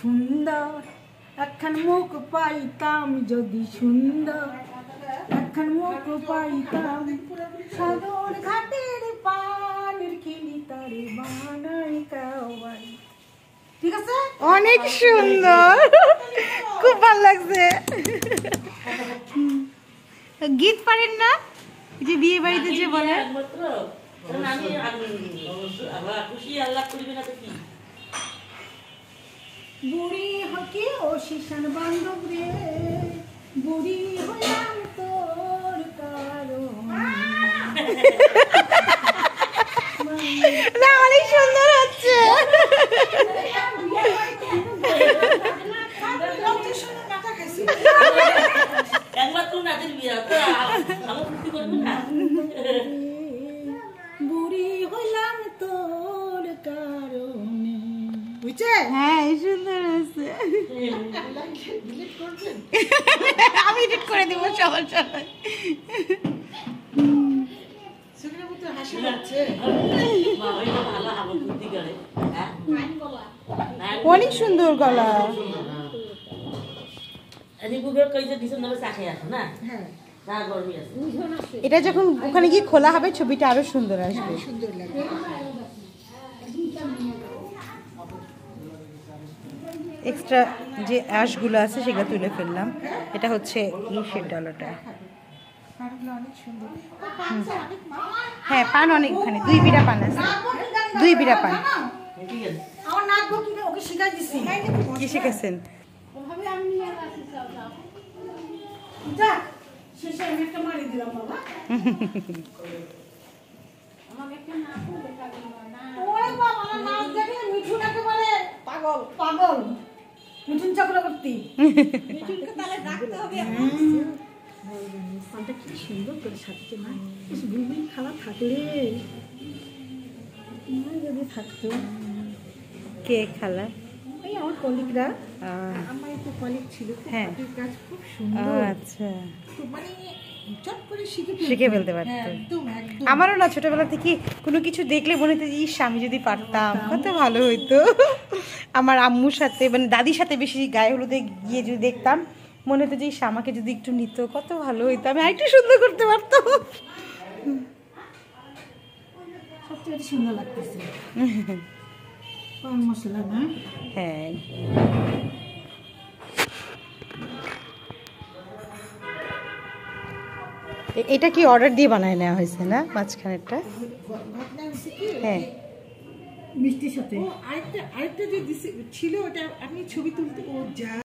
সুন্দর একখান মুখ পাইতাম, যদি সুন্দর একখান মুখ পাইতাম, সাগর ঘাটের পানের খিলি তারে বানাই কাওয়াই। ঠিক আছে, অনেক সুন্দর, খুব ভালো লাগছে। গীত পারেন না, যে বিয়ে বাড়িতে যে বলে বুড়ি হকি ও শিশান বান্ধব রে, বুড়ি হইলাম তোর কারণ। না, অনেক সুন্দর হচ্ছে। বুড়ি হইলাম তোর কারণে, বুঝছে? হ্যাঁ, সুন্দর হচ্ছে। আমি এডিট করে দিব সবার সবাই। অনেক সুন্দর গলা। এটা যখন ওখানে গিয়ে খোলা হবে ছবিটা আরো সুন্দর আসবে। এক্সট্রা যে অ্যাশগুলো আছে সেগুলো তুলে ফেললাম। এটা হচ্ছে ইসের ডালাটা। হ্যাঁ, পান অনেকখানে, 2 বিড়া পান আছে, 2 বিড়া পান। আমার নাচবো কি ওকে শিখাই দিছি। কি শিখেছেন? যা শেষে আমি একটা মারি দিলাম বাবা। ওরে বাবা, আমার নাচ দেখে মিঠুন একেবারে পাগল পাগল। মিঠুন চক্রবর্তী, মিঠুনকে তাহলে ডাকতে হবে। পানটা কি সুন্দর করে সাজছে না, বেশ বুলবুলি খাওয়া থাকলে যদি থাকতো। কে খালা? এই আমার কলিগরা, আমার একটু কলিগ ছিল, হ্যাঁ, কাজ খুব সুন্দর। আচ্ছা, মানে চট করে শিখে ফেলতে পারতো। আমারও না ছোটবেলা থেকে কোনো কিছু দেখলে মনে হতো ইস আমি যদি পারতাম কত ভালো হইতো। আমার আম্মুর সাথে মানে দাদির সাথে বেশি গায়ে হলুদে গিয়ে যদি দেখতাম মনে হতো যে ইস আমাকে যদি একটু নিত কত ভালো হইতো, আমি আরেকটু সুন্দর করতে পারতাম। সবচেয়ে সুন্দর লাগতেছে পান মশলা না? হ্যাঁ, এটা কি অর্ডার দিয়ে বানায় নেওয়া হয়েছে না মাঝখানেরটা? হ্যাঁ, মিষ্টির সাথে আরেকটা যে ছিল ওটা আমি ছবি তুলতে ও যা